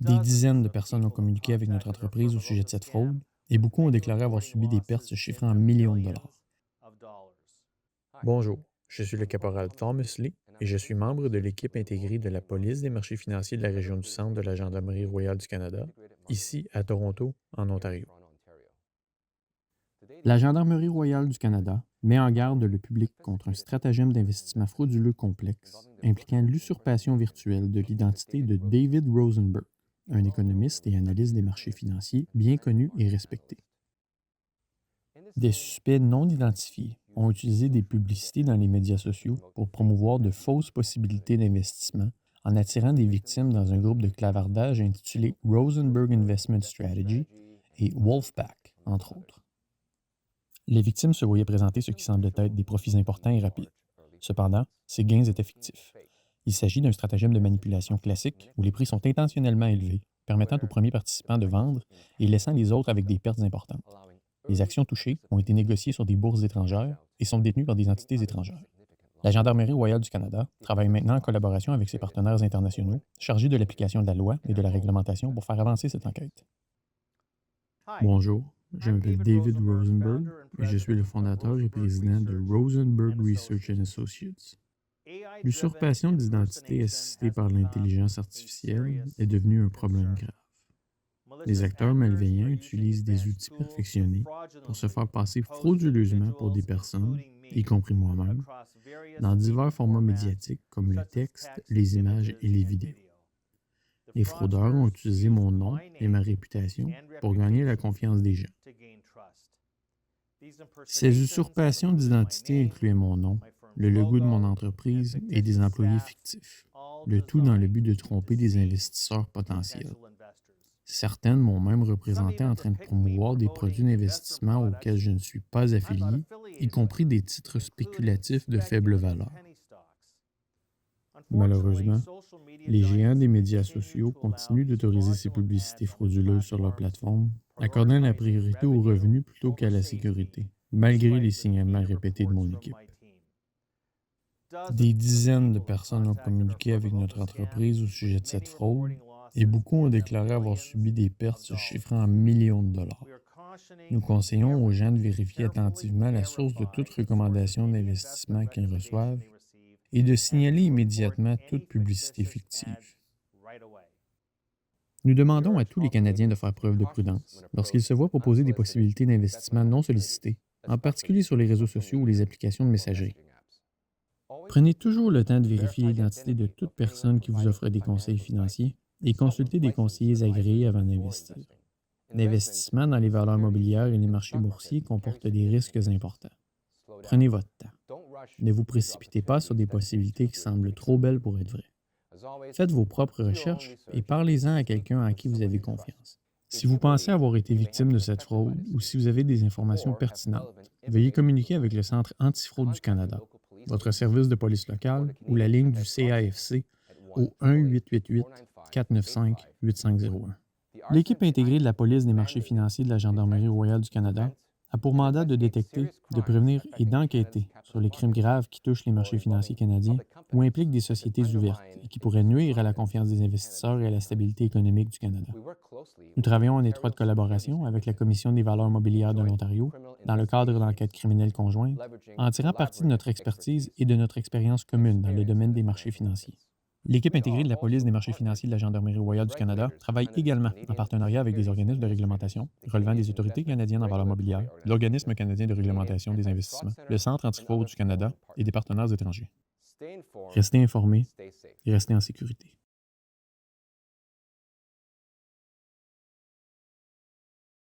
Des dizaines de personnes ont communiqué avec notre entreprise au sujet de cette fraude et beaucoup ont déclaré avoir subi des pertes se chiffrant en millions de dollars. Bonjour, je suis le caporal Thomas Lee et je suis membre de l'équipe intégrée de la police des marchés financiers de la région du centre de la Gendarmerie royale du Canada, ici à Toronto, en Ontario. La Gendarmerie royale du Canada met en garde le public contre un stratagème d'investissement frauduleux complexe impliquant l'usurpation virtuelle de l'identité de David Rosenberg, un économiste et analyste des marchés financiers bien connu et respecté. Des suspects non identifiés ont utilisé des publicités dans les médias sociaux pour promouvoir de fausses possibilités d'investissement en attirant des victimes dans un groupe de clavardage intitulé Rosenberg Investment Strategy et Wolfpack, entre autres. Les victimes se voyaient présenter ce qui semblait être des profits importants et rapides. Cependant, ces gains étaient fictifs. Il s'agit d'un stratagème de manipulation classique où les prix sont intentionnellement élevés, permettant aux premiers participants de vendre et laissant les autres avec des pertes importantes. Les actions touchées ont été négociées sur des bourses étrangères et sont détenues par des entités étrangères. La Gendarmerie royale du Canada travaille maintenant en collaboration avec ses partenaires internationaux chargés de l'application de la loi et de la réglementation pour faire avancer cette enquête. Bonjour, je m'appelle David Rosenberg et je suis le fondateur et président de Rosenberg Research and Associates. L'usurpation d'identité assistée par l'intelligence artificielle est devenue un problème grave. Les acteurs malveillants utilisent des outils perfectionnés pour se faire passer frauduleusement pour des personnes, y compris moi-même, dans divers formats médiatiques comme le texte, les images et les vidéos. Les fraudeurs ont utilisé mon nom et ma réputation pour gagner la confiance des gens. Ces usurpations d'identité incluaient mon nom, le logo de mon entreprise et des employés fictifs, le tout dans le but de tromper des investisseurs potentiels. Certaines m'ont même représenté en train de promouvoir des produits d'investissement auxquels je ne suis pas affilié, y compris des titres spéculatifs de faible valeur. Malheureusement, les géants des médias sociaux continuent d'autoriser ces publicités frauduleuses sur leur plateforme, accordant la priorité aux revenus plutôt qu'à la sécurité, malgré les signalements répétés de mon équipe. Des dizaines de personnes ont communiqué avec notre entreprise au sujet de cette fraude et beaucoup ont déclaré avoir subi des pertes se chiffrant en millions de dollars. Nous conseillons aux gens de vérifier attentivement la source de toute recommandation d'investissement qu'ils reçoivent et de signaler immédiatement toute publicité fictive. Nous demandons à tous les Canadiens de faire preuve de prudence lorsqu'ils se voient proposer des possibilités d'investissement non sollicitées, en particulier sur les réseaux sociaux ou les applications de messagerie. Prenez toujours le temps de vérifier l'identité de toute personne qui vous offre des conseils financiers et consultez des conseillers agréés avant d'investir. L'investissement dans les valeurs mobilières et les marchés boursiers comporte des risques importants. Prenez votre temps. Ne vous précipitez pas sur des possibilités qui semblent trop belles pour être vraies. Faites vos propres recherches et parlez-en à quelqu'un en qui vous avez confiance. Si vous pensez avoir été victime de cette fraude ou si vous avez des informations pertinentes, veuillez communiquer avec le Centre antifraude du Canada, votre service de police locale ou la ligne du CAFC au 1-888-495-8501. L'équipe intégrée de la police des marchés financiers de la Gendarmerie royale du Canada a pour mandat de détecter, de prévenir et d'enquêter sur les crimes graves qui touchent les marchés financiers canadiens ou impliquent des sociétés ouvertes et qui pourraient nuire à la confiance des investisseurs et à la stabilité économique du Canada. Nous travaillons en étroite collaboration avec la Commission des valeurs mobilières de l'Ontario dans le cadre d'enquêtes criminelles conjointes, en tirant parti de notre expertise et de notre expérience commune dans le domaine des marchés financiers. L'équipe intégrée de la police des marchés financiers de la Gendarmerie royale du Canada travaille également en partenariat avec des organismes de réglementation relevant des autorités canadiennes en valeur mobilière, l'Organisme canadien de réglementation des investissements, le Centre antifraude du Canada et des partenaires étrangers. Restez informés et restez en sécurité.